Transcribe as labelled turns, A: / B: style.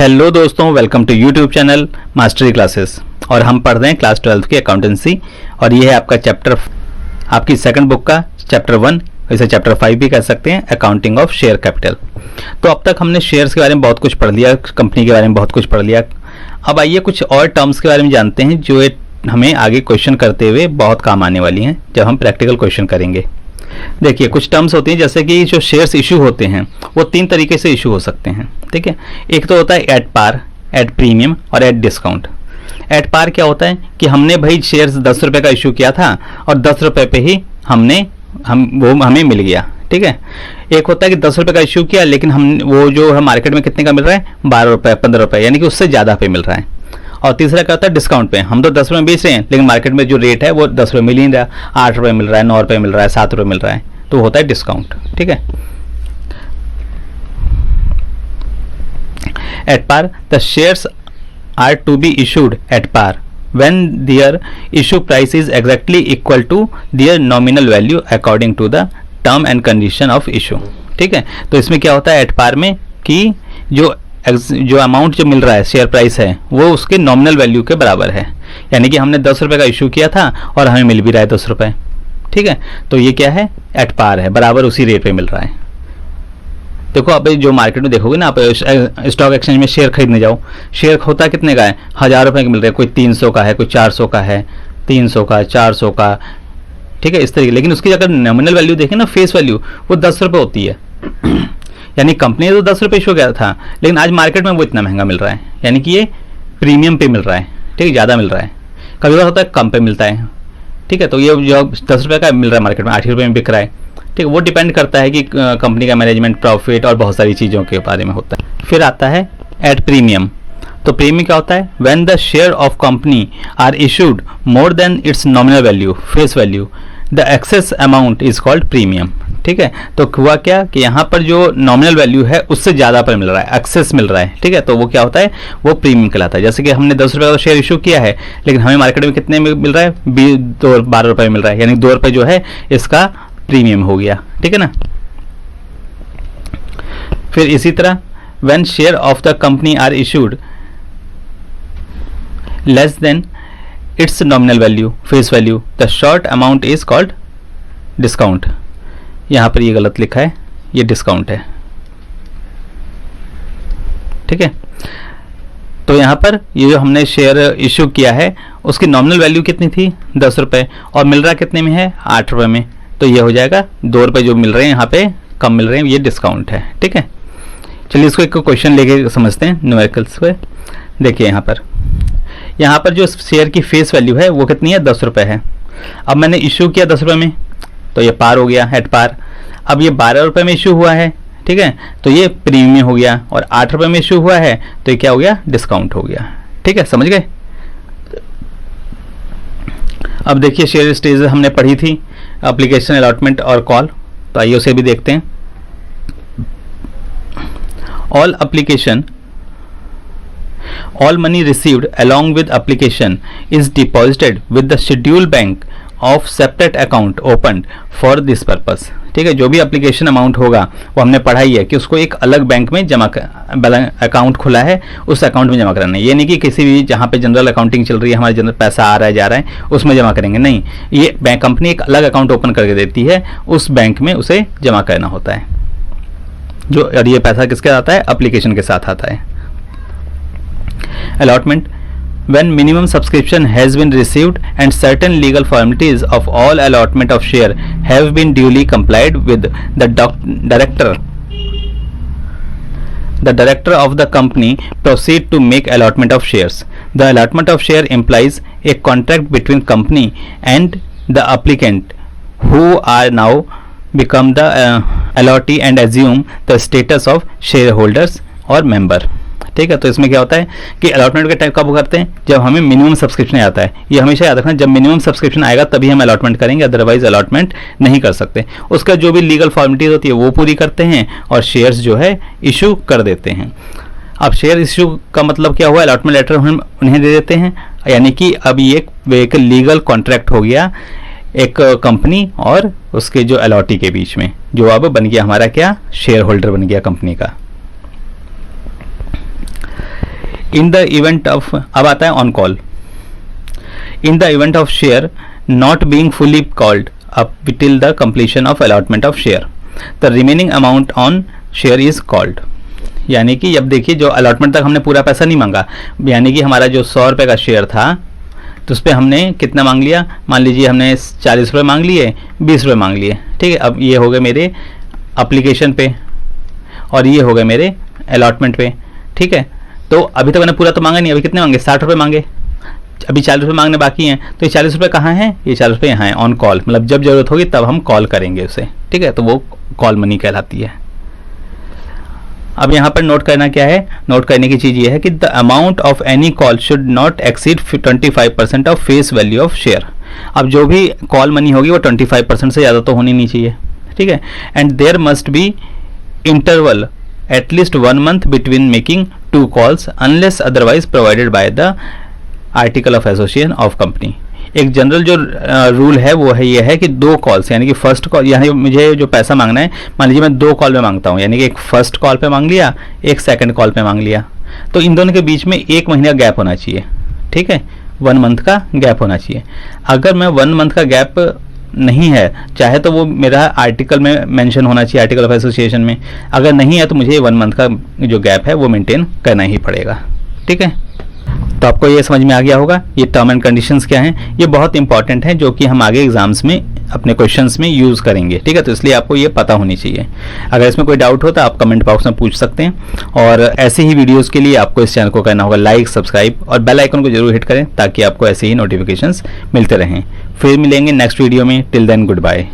A: Hello दोस्तों, welcome to YouTube channel mastery classes. और हम पढ़ रहे हैं क्लास 12 की अकाउंटेंसी। और ये है आपका चैप्टर, आपकी सेकंड बुक का चैप्टर 1, इसे चैप्टर 5 भी कह सकते हैं, अकाउंटिंग ऑफ शेयर कैपिटल। तो अब तक हमने शेयर्स के बारे में बहुत कुछ पढ़ लिया, कंपनी के बारे में बहुत कुछ पढ़ लिया। अब आइए कुछ और टर्म्स के बारे में जानते हैं जो हमें आगे क्वेश्चन करते हुए बहुत काम आने वाली हैं जब हम प्रैक्टिकल क्वेश्चन करेंगे। देखिए, कुछ टर्म्स होती हैं जैसे कि जो शेयर्स इशू होते हैं वो 3 तरीके से इशू हो सकते हैं। ठीक है, एक तो होता है एट पार, एट प्रीमियम और एट डिस्काउंट। एट पार क्या होता है कि हमने भाई शेयर्स 10 रुपये का इशू किया था और 10 रुपये पे ही हमें मिल गया। ठीक है, एक होता है कि 10 रुपये का इशू किया लेकिन हम वो जो है मार्केट में कितने का मिल रहा है, 12 रुपये 15 रुपये, यानी कि उससे ज़्यादा पे मिल रहा है। और तीसरा क्या होता है डिस्काउंट पे, हम तो 10 रुपये में बेच रहे हैं लेकिन मार्केट में जो रेट है वो 10 रुपये मिल ही नहीं रहा, 8 रुपये मिल रहा है, 9 रुपये मिल रहा है, 7 रुपये मिल रहा है, तो वो होता है डिस्काउंट। ठीक है, at par the shares are to be issued at par when their issue price is exactly equal to their nominal value according to the term and condition of issue। ठीक है, तो इसमें क्या होता है एट पार में कि जो अमाउंट जो मिल रहा है, शेयर प्राइस है, वो उसके नॉमिनल वैल्यू के बराबर है। यानी कि हमने 10 रुपये का इशू किया था और हमें मिल भी रहा है 10 रुपये। ठीक है, तो ये क्या है, एट पार है, बराबर उसी रेट पे मिल रहा है। देखो आप जो मार्केट में देखोगे ना, आप स्टॉक एक्सचेंज में शेयर खरीदने जाओ, शेयर होता कितने का है, 1000 रुपये का मिल रहा है, कोई 300 का है, कोई 400 का है, 300 का, 400 का। ठीक है, इस तरीके। लेकिन उसकी अगर नॉमिनल वैल्यू देखें ना, फेस वैल्यू, वो 10 रुपये होती है। यानी कंपनी ने तो 10 रुपये इशू किया था लेकिन आज मार्केट में वो इतना महंगा मिल रहा है, यानी कि ये प्रीमियम पे मिल रहा है। ठीक है, ज़्यादा मिल रहा है, कभी बार होता है कम पे मिलता है। ठीक है, तो ये जो 10 रुपये का मिल रहा है मार्केट में 8 रुपये में बिक रहा है। ठीक है, वो डिपेंड करता है कि कंपनी का मैनेजमेंट, प्रॉफिट और बहुत सारी चीज़ों के बारे में होता है। फिर आता है एट प्रीमियम। तो प्रीमियम क्या होता है, when the share of company are issued more than its nominal value, face value, the excess amount is called premium. ठीक है, तो हुआ क्या कि यहाँ पर जो नॉमिनल वैल्यू है उससे ज़्यादा पर मिल रहा है, एक्सेस मिल रहा है। ठीक है, तो वो क्या होता है, वो प्रीमियम कहलाता है। जैसे कि हमने 10 रुपये का शेयर इशू किया है लेकिन हमें मार्केट में कितने में मिल रहा है, 12 रुपये मिल रहा है, यानी 2 रुपये जो है इसका प्रीमियम हो गया। ठीक है ना। फिर इसी तरह when share of the company are issued less than its nominal value, face value, the short amount is called discount. यहां पर ये गलत लिखा है, ये डिस्काउंट है। ठीक है, तो यहां पर ये जो हमने शेयर इशू किया है उसकी नॉमिनल वैल्यू कितनी थी, 10 रुपये, और मिल रहा कितने में है, 8 रुपये में, तो ये हो जाएगा 2 रुपये जो मिल रहे हैं यहाँ पे कम मिल रहे हैं, ये डिस्काउंट है। ठीक है, चलिए इसको एक क्वेश्चन लेके समझते हैं न्यूमेरिकल्स पे। देखिए यहाँ पर जो शेयर की फेस वैल्यू है वो कितनी है, 10 रुपये है। अब मैंने इशू किया 10 रुपये में, तो ये पार हो गया, एट पार। अब ये 12 रुपये में इशू हुआ है, ठीक है, तो ये प्रीमियम हो गया। और 8 रुपये में इशू हुआ है तो ये क्या हो गया, डिस्काउंट हो गया। ठीक है, समझ गए। अब देखिए शेयर स्टेज हमने पढ़ी थी, एप्लीकेशन, अलॉटमेंट और कॉल। तो आइए उसे भी देखते हैं। All application, all money received along with application is deposited with the schedule bank of separate account opened for this purpose। ठीक है, जो भी एप्लीकेशन अमाउंट होगा वो हमने पढ़ा ही है कि उसको एक अलग बैंक में जमा अकाउंट खुला है, उस अकाउंट में जमा कराना है। ये नहीं कि किसी भी जहाँ पे जनरल अकाउंटिंग चल रही है, हमारा जनरल पैसा आ रहा है जा रहा है उसमें जमा करेंगे, नहीं, ये बैंक कंपनी एक अलग अकाउंट ओपन करके देती है, उस बैंक में उसे जमा करना होता है। जो, और ये पैसा किसके आता है, एप्लीकेशन के साथ आता है। Allotment, when minimum subscription has been received and certain legal formalities of all allotment of share have been duly complied with, the director of the company proceed to make allotment of shares. The allotment of share implies a contract between company and the applicant, who are now become the allottee and assume the status of shareholders or member। ठीक है, तो इसमें क्या होता है कि allotment के type कब करते हैं, जब हमें मिनिमम सब्सक्रिप्शन आता है। ये हमेशा याद रखना, जब मिनिमम सब्सक्रिप्शन आएगा तभी हम अलॉटमेंट करेंगे, अदरवाइज अलॉटमेंट नहीं कर सकते। उसका जो भी लीगल फॉर्मेलिटीज होती है वो पूरी करते हैं और शेयर्स जो है इशू कर देते हैं। अब शेयर इशू का मतलब क्या हुआ, अलॉटमेंट लेटर हम उन्हें दे देते हैं, यानी कि अब ये एक लीगल कॉन्ट्रैक्ट हो गया एक कंपनी और उसके जो अलॉटी के बीच में, जो अब बन गया हमारा क्या, शेयर होल्डर बन गया कंपनी का। इन द इवेंट ऑफ, अब आता है on call, in the event of share not being fully called up till the completion of allotment of share, the remaining amount on share is called. यानी कि अब देखिए जो allotment तक हमने पूरा पैसा नहीं मांगा, यानी कि हमारा जो 100 रुपये का शेयर था तो उस पर हमने कितना मांग लिया, मान लीजिए हमने 40 रुपये मांग लिए, 20 रुपये मांग लिए, ठीक है। अब ये हो गए मेरे अप्लीकेशन पे और ये हो गए मेरे अलॉटमेंट पे, ठीक है। तो अभी तक मैंने पूरा तो मांगा नहीं, अभी कितने मांगे, 60 रुपये मांगे, अभी 40 रुपये मांगने बाकी हैं। तो ये 40 रुपये कहाँ हैं, ये 40 रुपये यहाँ हैं ऑन कॉल, मतलब जब जरूरत होगी तब हम कॉल करेंगे उसे, ठीक है। तो वो कॉल मनी कहलाती है। अब यहाँ पर नोट करना क्या है, नोट करने की चीज़ ये है कि the amount of any call should not exceed 25% of face value of share. अब जो भी कॉल मनी होगी वो 25% से ज़्यादा तो होनी नहीं चाहिए, ठीक है। And there must be interval at least 1 month between making 2 calls unless otherwise provided by the article of association of company. एक जनरल जो रूल है वो है ये है कि 2 कॉल्स, यानी कि फर्स्ट कॉल, यानी मुझे जो पैसा मांगना है, मान लीजिए मैं 2 कॉल पे मांगता हूँ, यानी कि एक फर्स्ट कॉल पे मांग लिया, एक सेकंड कॉल पे मांग लिया, तो इन दोनों के बीच में 1 महीने का गैप होना चाहिए, ठीक है। 1 month का गैप होना चाहिए। अगर मैं 1 month का गैप नहीं है, चाहे तो वो मेरा आर्टिकल में मेंशन होना चाहिए, आर्टिकल ऑफ एसोसिएशन में, अगर नहीं है तो मुझे 1 month का जो गैप है वो मेंटेन करना ही पड़ेगा, ठीक है। तो आपको ये समझ में आ गया होगा ये टर्म एंड कंडीशंस क्या हैं, ये बहुत इंपॉर्टेंट है जो कि हम आगे एग्जाम्स में अपने क्वेश्चंस में यूज़ करेंगे, ठीक है। तो इसलिए आपको ये पता होनी चाहिए। अगर इसमें कोई डाउट हो तो आप कमेंट बॉक्स में पूछ सकते हैं, और ऐसे ही वीडियोस के लिए आपको इस चैनल को करना होगा लाइक, सब्सक्राइब और बेल आइकन को जरूर हिट करें ताकि आपको ऐसे ही नोटिफिकेशंस मिलते रहें। फिर मिलेंगे नेक्स्ट वीडियो में, टिल देन गुड बाय।